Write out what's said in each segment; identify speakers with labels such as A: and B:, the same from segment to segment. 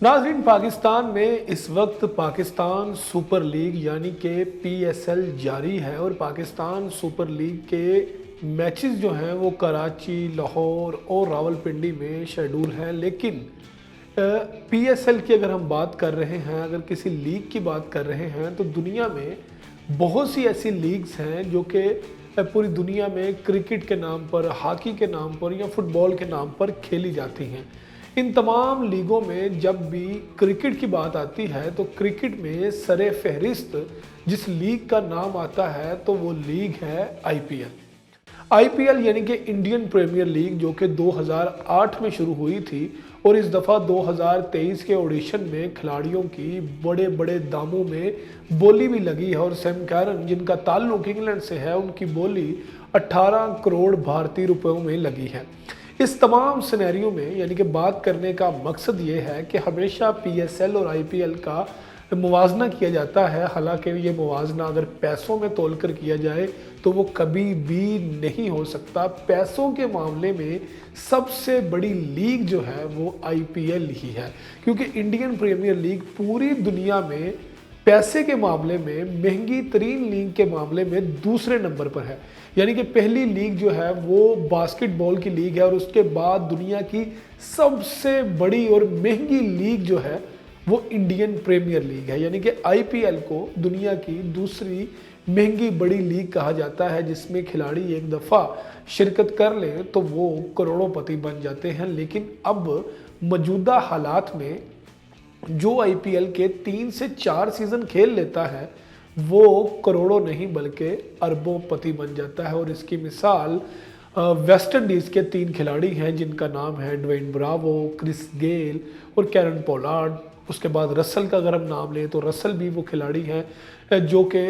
A: नाज़रीन, पाकिस्तान में इस वक्त पाकिस्तान सुपर लीग यानी कि PSL जारी है और पाकिस्तान सुपर लीग के मैचेस जो हैं वो कराची, लाहौर और रावलपिंडी में शेड्यूल हैं। लेकिन PSL की अगर हम बात कर रहे हैं, अगर किसी लीग की बात कर रहे हैं, तो दुनिया में बहुत सी ऐसी लीग्स हैं जो कि पूरी दुनिया में क्रिकेट के नाम पर, हॉकी के नाम पर या फुटबॉल के नाम पर खेली जाती हैं। इन तमाम लीगों में जब भी क्रिकेट की बात आती है तो क्रिकेट में सरे फहरिस्त जिस लीग का नाम आता है तो वो लीग है IPL यानी कि इंडियन प्रीमियर लीग, जो कि 2008 में शुरू हुई थी और इस दफ़ा 2023 के ऑडिशन में खिलाड़ियों की बड़े बड़े दामों में बोली भी लगी है। और सैम कैरन, जिनका ताल्लुक इंग्लैंड से है, उनकी बोली 18 करोड़ भारतीय रुपयों में लगी है। इस तमाम सिनेरियो में यानी कि बात करने का मकसद ये है कि हमेशा PSL और IPL का मुवाजना किया जाता है। हालांकि ये मुवाजना अगर पैसों में तोल कर किया जाए तो वो कभी भी नहीं हो सकता। पैसों के मामले में सबसे बड़ी लीग जो है वो IPL ही है, क्योंकि इंडियन प्रीमियर लीग पूरी दुनिया में पैसे के मामले में महंगी तरीन लीग के मामले में दूसरे नंबर पर है। यानी कि पहली लीग जो है वो बास्केटबॉल की लीग है और उसके बाद दुनिया की सबसे बड़ी और महंगी लीग जो है वो इंडियन प्रीमियर लीग है। यानी कि IPL को दुनिया की दूसरी महंगी बड़ी लीग कहा जाता है, जिसमें खिलाड़ी एक दफ़ा शिरकत कर लें तो वो करोड़ोंपति बन जाते हैं। लेकिन अब मौजूदा हालात में जो IPL के 3 से 4 सीज़न खेल लेता है वो करोड़ों नहीं बल्कि अरबों पति बन जाता है। और इसकी मिसाल वेस्ट इंडीज़ के 3 खिलाड़ी हैं जिनका नाम है ड्वेन ब्रावो, क्रिस गेल और कैरन पोलार्ड। उसके बाद रसल का अगर हम नाम लें तो रसल भी वो खिलाड़ी हैं जो कि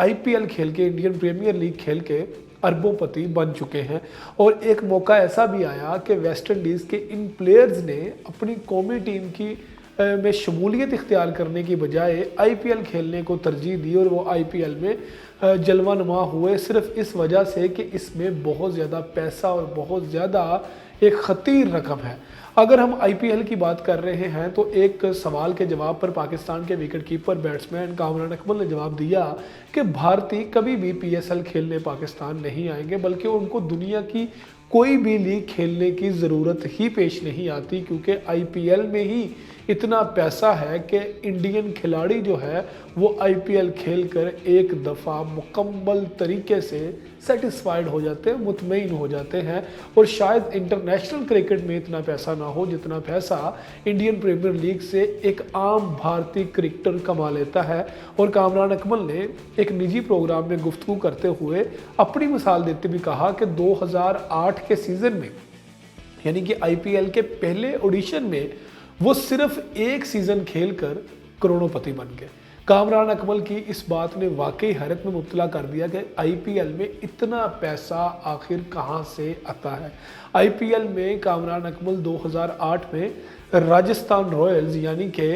A: IPL खेल के, इंडियन प्रीमियर लीग खेल के अरबोंपति बन चुके हैं। और एक मौका ऐसा भी आया कि वेस्ट इंडीज़ के इन प्लेयर्स ने अपनी कौमी टीम की में शमूलियत इख्तियार करने की बजाय IPL खेलने को तरजीह दी और वो IPL में जलवा नुमा हुए, सिर्फ इस वजह से कि इसमें बहुत ज़्यादा पैसा और बहुत ज़्यादा एक ख़तीर रकम है। अगर हम IPL की बात कर रहे हैं तो एक सवाल के जवाब पर पाकिस्तान के wicket keeper batsman Kamran Akmal ने जवाब दिया कि भारतीय कभी भी PSL खेलने पाकिस्तान नहीं आएंगे, बल्कि उनको दुनिया की कोई भी लीग खेलने की ज़रूरत ही पेश नहीं आती, क्योंकि IPL में ही इतना पैसा है कि इंडियन खिलाड़ी जो है वो IPL खेलकर एक दफ़ा मुकम्मल तरीके से सेटिस्फाइड हो जाते हैं, मुतमईन हो जाते हैं। और शायद इंटरनेशनल क्रिकेट में इतना पैसा ना हो जितना पैसा इंडियन प्रीमियर लीग से एक आम भारतीय क्रिकेटर कमा लेता है। और कामरान अकमल ने एक निजी प्रोग्राम में गुफ्तगू करते हुए अपनी मिसाल देते भी कहा कि 2008 के सीज़न में यानी कि IPL के पहले ऑडिशन में वो सिर्फ एक सीज़न खेलकर करोड़ोंपति बन गए। कामरान अकमल की इस बात ने वाकई हैरत में मुब्तला कर दिया कि IPL में इतना पैसा आखिर कहाँ से आता है। IPL में कामरान अकमल 2008 में राजस्थान रॉयल्स यानी कि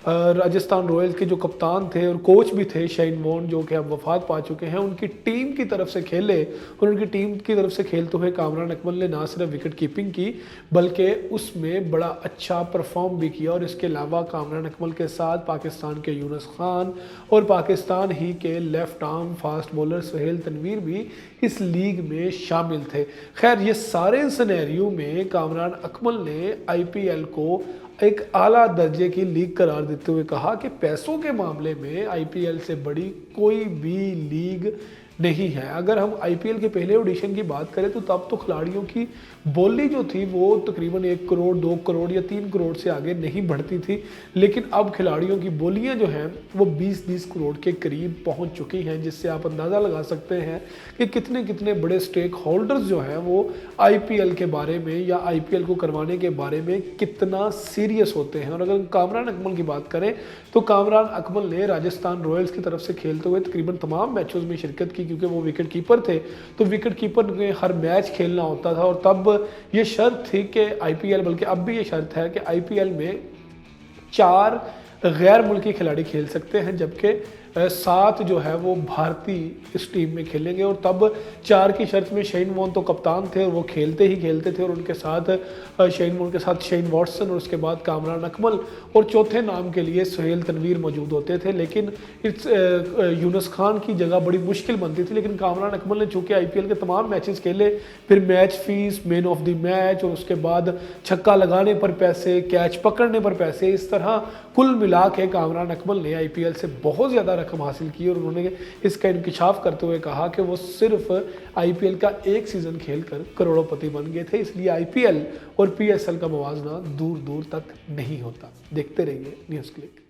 A: राजस्थान रॉयल्स के जो कप्तान थे और कोच भी थे शेन वॉर्न, जो कि अब वफात पा चुके हैं, उनकी टीम की तरफ से खेले। और उनकी टीम की तरफ से खेलते हुए कामरान अकमल ने ना सिर्फ विकेट कीपिंग की बल्कि उसमें बड़ा अच्छा परफॉर्म भी किया। और इसके अलावा कामरान अकमल के साथ पाकिस्तान के यूनुस खान और पाकिस्तान ही के left arm fast bowler Sohail Tanvir भी इस लीग में शामिल थे। खैर, ये सारे सिनेरियो में कामरान अकमल ने IPL को एक आला दर्जे की लीग करार देते हुए कहा कि पैसों के मामले में IPL से बड़ी कोई भी लीग नहीं है। अगर हम IPL के पहले ऑडिशन की बात करें तो तब तो खिलाड़ियों की बोली जो थी वो तकरीबन 1 करोड़, 2 करोड़ या 3 करोड़ से आगे नहीं बढ़ती थी। लेकिन अब खिलाड़ियों की बोलियां जो हैं वो 20-20 करोड़ के करीब पहुंच चुकी हैं, जिससे आप अंदाज़ा लगा सकते हैं कि कितने कितने बड़े स्टेक होल्डर्स जो हैं वो IPL के बारे में या IPL को करवाने के बारे में कितना सीरियस होते हैं। और अगर कामरान अकमल की बात करें तो कामरान अकमल ने राजस्थान रॉयल्स की तरफ से खेलते हुए तकरीबन तमाम मैचों में शिरकत की, क्योंकि वो विकेट कीपर थे। तो विकेट कीपर ने हर मैच खेलना होता था और तब ये शर्त थी कि IPL, बल्कि अब भी ये शर्त है कि IPL में 4 गैर मुल्की खिलाड़ी खेल सकते हैं, जबकि 7 جو ہے وہ بھارتی اس ٹیم میں کھیلیں گے، اور تب 4 کی شرط میں شین وارن تو کپتان تھے اور وہ کھیلتے ہی کھیلتے تھے، اور ان کے ساتھ شین وارن کے ساتھ شین واٹسن، اور اس کے بعد کامران اکمل، اور چوتھے نام کے لیے سہیل تنویر موجود ہوتے تھے، لیکن یونس خان کی جگہ بڑی مشکل بنتی تھی، لیکن کامران اکمل نے چونکہ آئی پی ایل کے تمام میچز کھیلے، پھر match fees, man of the match, اور اس کے بعد چھکا لگانے پر پیسے، کیچ پکڑنے پر پیسے، اس طرح کل ملا کے کامران اکمل نے آئی پی ایل سے بہت زیادہ رقم حاصل کی، اور انہوں نے اس کا انکشاف کرتے ہوئے کہا کہ وہ صرف آئی پی ایل کا ایک سیزن کھیل کر کروڑوں پتی بن گئے تھے، اس لیے آئی پی ایل اور پی ایس ایل کا موازنہ دور دور تک نہیں ہوتا۔ دیکھتے رہیے نیوز کلک۔